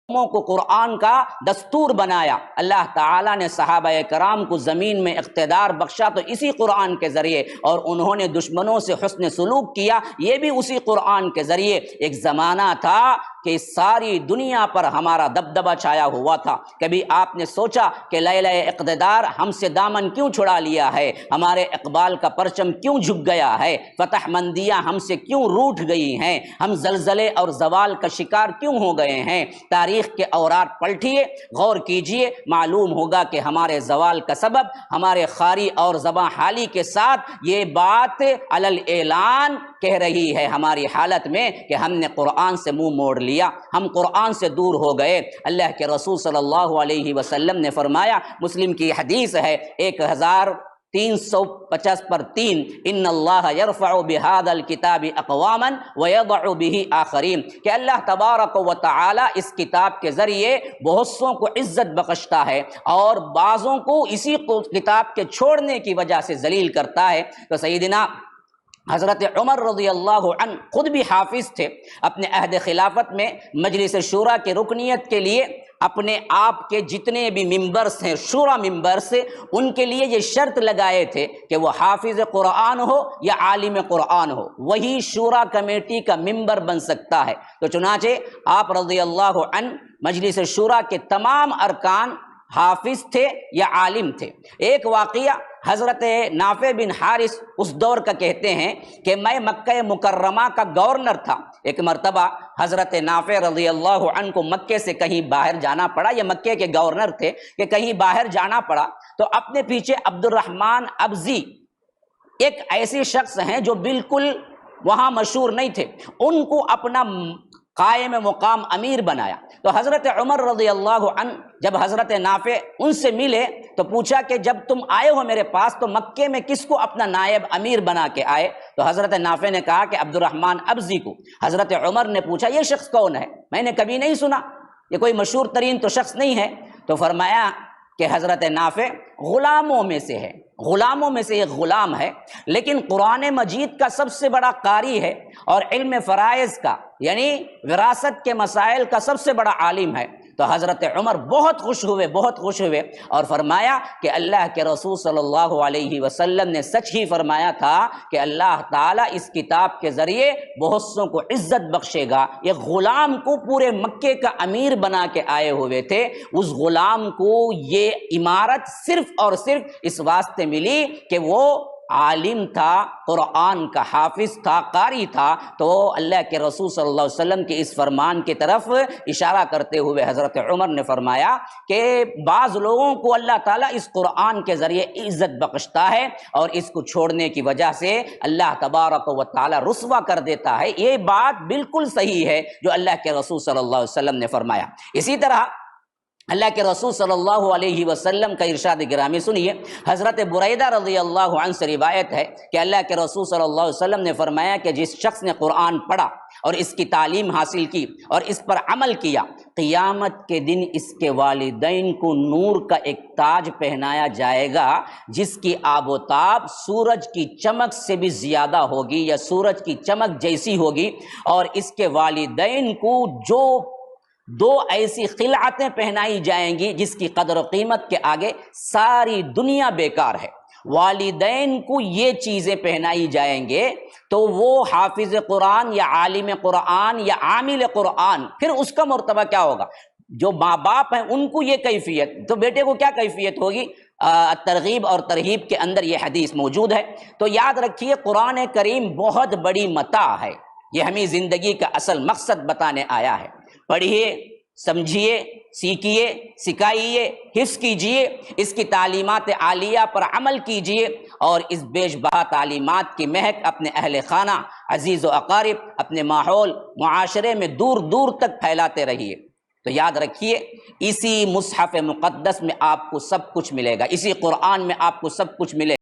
کو قرآن کا دستور بنایا۔ اللہ تعالیٰ نے صحابہ کرام کو زمین میں اقتدار بخشا تو اسی قرآن کے ذریعے، اور انہوں نے دشمنوں سے حسن سلوک کیا، یہ بھی اسی قرآن کے ذریعے۔ ایک زمانہ تھا کہ ساری دنیا پر ہمارا دبدبہ چھایا ہوا تھا۔ کبھی آپ نے سوچا کہ لیلہ اقتدار ہم سے دامن کیوں چھڑا لیا ہے؟ ہمارے اقبال کا پرچم کیوں جھک گیا ہے؟ فتح مندیاں ہم سے کیوں روٹھ گئی ہیں؟ ہم زلزلے اور زوال کا شکار کیوں ہو گئے ہیں؟ تاریخ کے اوراق پلٹیے، غور کیجئے، معلوم ہوگا کہ ہمارے زوال کا سبب ہمارے خاری اور زباں حالی کے ساتھ یہ بات علل اعلان کہہ رہی ہے ہماری حالت میں کہ ہم نے قرآن سے منہ موڑ لیا، ہم قرآن سے دور ہو گئے۔ اللہ کے رسول صلی اللہ علیہ وسلم نے فرمایا، مسلم کی حدیث ہے 1350 پر 3، ان اللہ یرفع بہذا الکتاب اقواما ویضع بہ آخرین، کہ اللہ تبارک و تعالی اس کتاب کے ذریعے بہت سوں کو عزت بخشتا ہے اور بعضوں کو اسی کتاب کے چھوڑنے کی وجہ سے ذلیل کرتا ہے۔ تو سیدنا حضرت عمر رضی اللہ عنہ خود بھی حافظ تھے، اپنے عہد خلافت میں مجلس شورا کے رکنیت کے لیے اپنے آپ کے جتنے بھی ممبرس ہیں، شورا ممبرس، ان کے لیے یہ شرط لگائے تھے کہ وہ حافظ قرآن ہو یا عالم قرآن ہو، وہی شورا کمیٹی کا ممبر بن سکتا ہے۔ تو چنانچہ آپ رضی اللہ عنہ مجلس شورا کے تمام ارکان حافظ تھے یا عالم تھے۔ ایک واقعہ حضرت نافع بن حارث اس دور کا کہتے ہیں کہ میں مکہ مکرمہ کا گورنر تھا۔ ایک مرتبہ حضرت نافع رضی اللہ عنہ کو مکے سے کہیں باہر جانا پڑا، یہ مکے کے گورنر تھے کہ کہیں باہر جانا پڑا، تو اپنے پیچھے عبد الرحمن ابزی ایک ایسے شخص ہیں جو بالکل وہاں مشہور نہیں تھے، ان کو اپنا قائم مقام امیر بنایا۔ تو حضرت عمر رضی اللہ عنہ جب حضرت نافع ان سے ملے تو پوچھا کہ جب تم آئے ہو میرے پاس تو مکے میں کس کو اپنا نائب امیر بنا کے آئے؟ تو حضرت نافع نے کہا کہ عبد الرحمن ابزی کو۔ حضرت عمر نے پوچھا یہ شخص کون ہے؟ میں نے کبھی نہیں سنا، یہ کوئی مشہور ترین تو شخص نہیں ہے۔ تو فرمایا کہ حضرت نافع غلاموں میں سے ہے، غلاموں میں سے ایک غلام ہے، لیکن قرآن مجید کا سب سے بڑا قاری ہے اور علم فرائض کا یعنی وراثت کے مسائل کا سب سے بڑا عالم ہے۔ تو حضرت عمر بہت خوش ہوئے اور فرمایا کہ اللہ کے رسول صلی اللہ علیہ وسلم نے سچ ہی فرمایا تھا کہ اللہ تعالیٰ اس کتاب کے ذریعے بہت سوں کو عزت بخشے گا۔ ایک غلام کو پورے مکے کا امیر بنا کے آئے ہوئے تھے، اس غلام کو یہ عمارت صرف اور صرف اس واسطے ملی کہ وہ عالم تھا، قرآن کا حافظ تھا، قاری تھا۔ تو اللہ کے رسول صلی اللہ علیہ وسلم کے اس فرمان کی طرف اشارہ کرتے ہوئے حضرت عمر نے فرمایا کہ بعض لوگوں کو اللہ تعالیٰ اس قرآن کے ذریعے عزت بخشتا ہے اور اس کو چھوڑنے کی وجہ سے اللہ تبارک و تعالیٰ رسوا کر دیتا ہے۔ یہ بات بالکل صحیح ہے جو اللہ کے رسول صلی اللہ علیہ وسلم نے فرمایا۔ اسی طرح اللہ کے رسول صلی اللہ علیہ وسلم کا ارشاد گرامی سنیے، حضرت بریدہ رضی اللہ عنہ سے روایت ہے کہ اللہ کے رسول صلی اللہ علیہ وسلم نے فرمایا کہ جس شخص نے قرآن پڑھا اور اس کی تعلیم حاصل کی اور اس پر عمل کیا، قیامت کے دن اس کے والدین کو نور کا ایک تاج پہنایا جائے گا جس کی آب و تاب سورج کی چمک سے بھی زیادہ ہوگی یا سورج کی چمک جیسی ہوگی، اور اس کے والدین کو جو دو ایسی خلعتیں پہنائی جائیں گی جس کی قدر و قیمت کے آگے ساری دنیا بیکار ہے۔ والدین کو یہ چیزیں پہنائی جائیں گے تو وہ حافظ قرآن یا عالم قرآن یا عامل قرآن، پھر اس کا مرتبہ کیا ہوگا؟ جو ماں باپ ہیں ان کو یہ کیفیت، تو بیٹے کو کیا کیفیت ہوگی؟ ترغیب اور ترہیب کے اندر یہ حدیث موجود ہے۔ تو یاد رکھیے قرآن کریم بہت بڑی متاع ہے، یہ ہمیں زندگی کا اصل مقصد بتانے آیا ہے۔ پڑھیے، سمجھیے، سیکھیے، سکھائیے، حفظ کیجیے، اس کی تعلیمات عالیہ پر عمل کیجیے اور اس بیش بہا تعلیمات کی مہک اپنے اہل خانہ، عزیز و اقارب، اپنے ماحول، معاشرے میں دور دور تک پھیلاتے رہیے۔ تو یاد رکھیے اسی مصحف مقدس میں آپ کو سب کچھ ملے گا، اسی قرآن میں آپ کو سب کچھ ملے گا۔